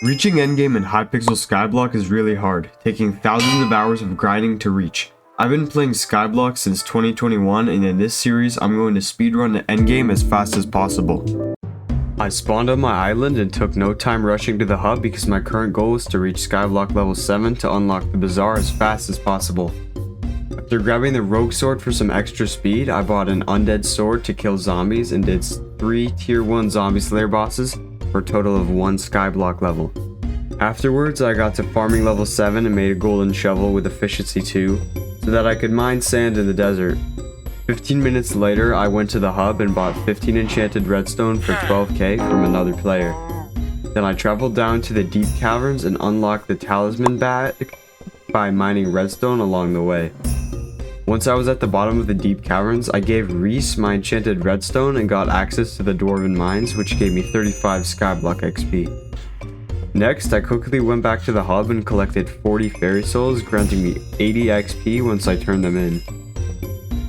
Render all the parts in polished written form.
Reaching endgame in Hypixel Skyblock is really hard, taking thousands of hours of grinding to reach. I've been playing Skyblock since 2021, and in this series I'm going to speedrun the endgame as fast as possible. I spawned on my island and took no time rushing to the hub because my current goal is to reach Skyblock level 7 to unlock the Bazaar as fast as possible. After grabbing the Rogue Sword for some extra speed, I bought an Undead Sword to kill zombies and did 3 tier 1 zombie slayer bosses for a total of 1 Skyblock level. Afterwards, I got to farming level 7 and made a golden shovel with efficiency 2 so that I could mine sand in the desert. 15 minutes later, I went to the hub and bought 15 enchanted redstone for 12k from another player. Then I traveled down to the deep caverns and unlocked the talisman bag by mining redstone along the way. Once I was at the bottom of the deep caverns, I gave Reese my enchanted redstone and got access to the dwarven mines, which gave me 35 Skyblock XP. Next, I quickly went back to the hub and collected 40 fairy souls, granting me 80 XP once I turned them in.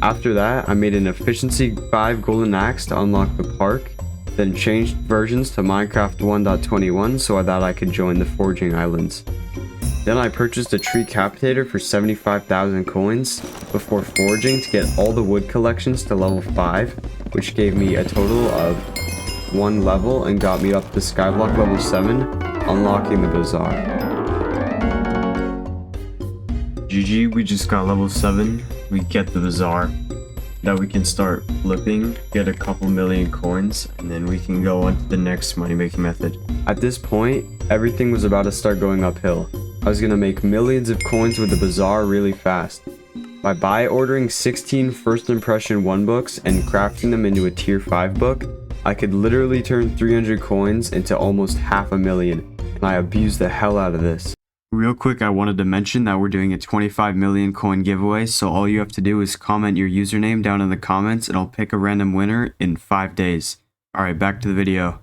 After that, I made an efficiency 5 golden axe to unlock the park, then changed versions to Minecraft 1.21 so that I could join the forging islands. Then I purchased a tree capitator for 75,000 coins before forging to get all the wood collections to level 5, which gave me a total of 1 level and got me up to Skyblock level 7, unlocking the Bazaar. GG, we just got level 7, we get the Bazaar. Now we can start flipping, get a couple million coins, and then we can go on to the next money making method. At this point, everything was about to start going uphill. I was gonna make millions of coins with the Bazaar really fast. By ordering 16 first impression 1 books and crafting them into a tier 5 book, I could literally turn 300 coins into almost 500,000, and I abused the hell out of this. Real quick, I wanted to mention that we're doing a 25 million coin giveaway, so all you have to do is comment your username down in the comments and I'll pick a random winner in 5 days. Alright, back to the video.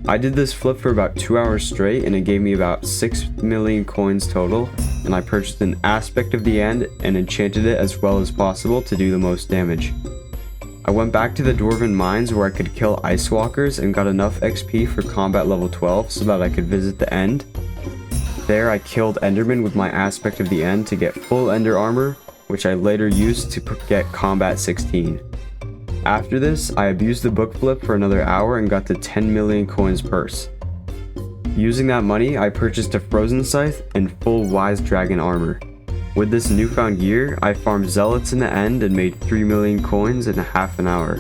I did this flip for about 2 hours straight and it gave me about 6 million coins total, and I purchased an aspect of the end and enchanted it as well as possible to do the most damage. I went back to the dwarven mines where I could kill ice walkers and got enough XP for combat level 12 so that I could visit the end. There I killed enderman with my aspect of the end to get full ender armor, which I later used to get combat 16. After this, I abused the book flip for another hour and got to 10 million coins purse. Using that money, I purchased a frozen scythe and full wise dragon armor. With this newfound gear, I farmed zealots in the end and made 3 million coins in half an hour.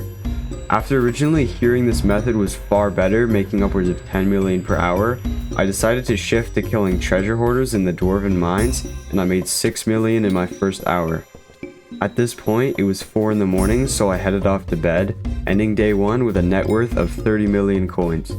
After originally hearing this method was far better, making upwards of 10 million per hour, I decided to shift to killing treasure hoarders in the dwarven mines, and I made 6 million in my first hour. At this point, it was 4 in the morning, so I headed off to bed, ending day 1 with a net worth of 30 million coins.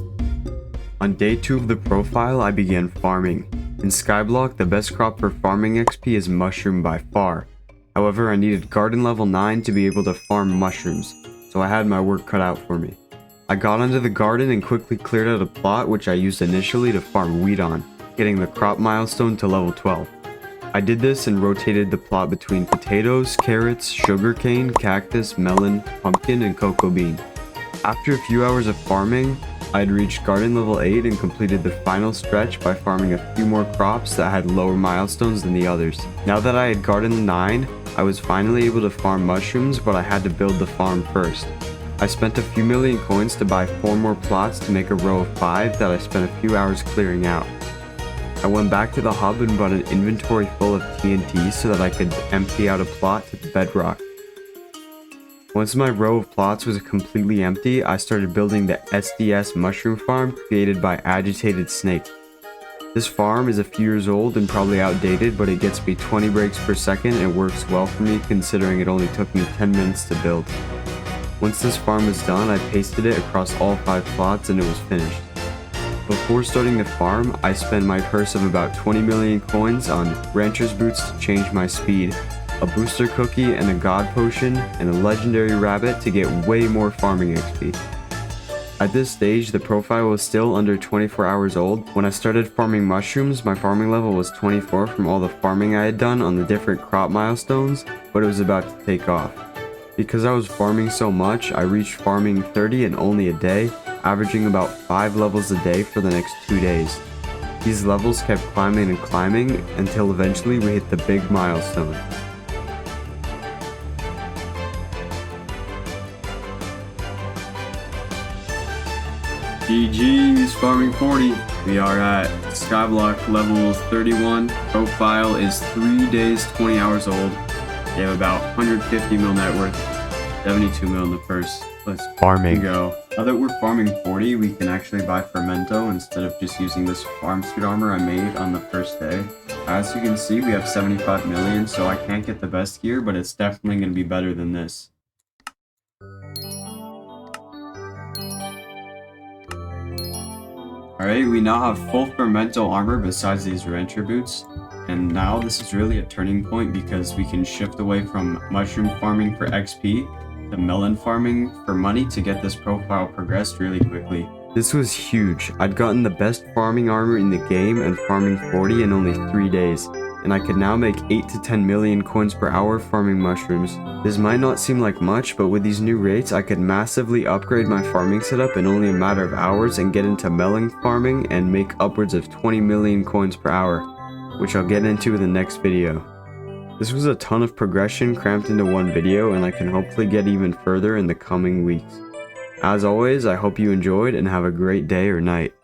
On day 2 of the profile, I began farming. In Skyblock, the best crop for farming XP is mushroom by far. However, I needed garden level 9 to be able to farm mushrooms, so I had my work cut out for me. I got onto the garden and quickly cleared out a plot which I used initially to farm wheat on, getting the crop milestone to level 12. I did this and rotated the plot between potatoes, carrots, sugarcane, cactus, melon, pumpkin, and cocoa bean. After a few hours of farming, I had reached garden level 8 and completed the final stretch by farming a few more crops that had lower milestones than the others. Now that I had garden 9, I was finally able to farm mushrooms, but I had to build the farm first. I spent a few million coins to buy 4 more plots to make a row of 5 that I spent a few hours clearing out. I went back to the hub and bought an inventory full of TNT so that I could empty out a plot to the bedrock. Once my row of plots was completely empty, I started building the SDS mushroom farm created by Agitated Snake. This farm is a few years old and probably outdated, but it gets me 20 breaks per second and works well for me considering it only took me 10 minutes to build. Once this farm was done, I pasted it across all 5 plots and it was finished. Before starting the farm, I spent my purse of about 20 million coins on rancher's boots to change my speed, a booster cookie and a god potion, and a legendary rabbit to get way more farming XP. At this stage, the profile was still under 24 hours old. When I started farming mushrooms, my farming level was 24 from all the farming I had done on the different crop milestones, but it was about to take off. Because I was farming so much, I reached farming 30 in only a day, averaging about 5 levels a day for the next 2 days. These levels kept climbing and climbing until eventually we hit the big milestone. GG's Farming 40. We are at Skyblock level 31. Profile is 3 days, 20 hours old. They have about 150 mil net worth, 72 mil in the purse. Let's Farming. go. Now that we're farming 40, we can actually buy Fermento instead of just using this farm suit armor I made on the first day. As you can see, we have 75 million, so I can't get the best gear, but it's definitely going to be better than this. Alright, we now have full Fermento armor besides these rancher boots. And now this is really a turning point because we can shift away from mushroom farming for XP to melon farming for money to get this profile progressed really quickly. This was huge. I'd gotten the best farming armor in the game and farming 40 in only 3 days, and I could now make 8 to 10 million coins per hour farming mushrooms. This might not seem like much, but with these new rates I could massively upgrade my farming setup in only a matter of hours and get into melon farming and make upwards of 20 million coins per hour, which I'll get into in the next video. This was a ton of progression cramped into one video, and I can hopefully get even further in the coming weeks. As always, I hope you enjoyed and have a great day or night.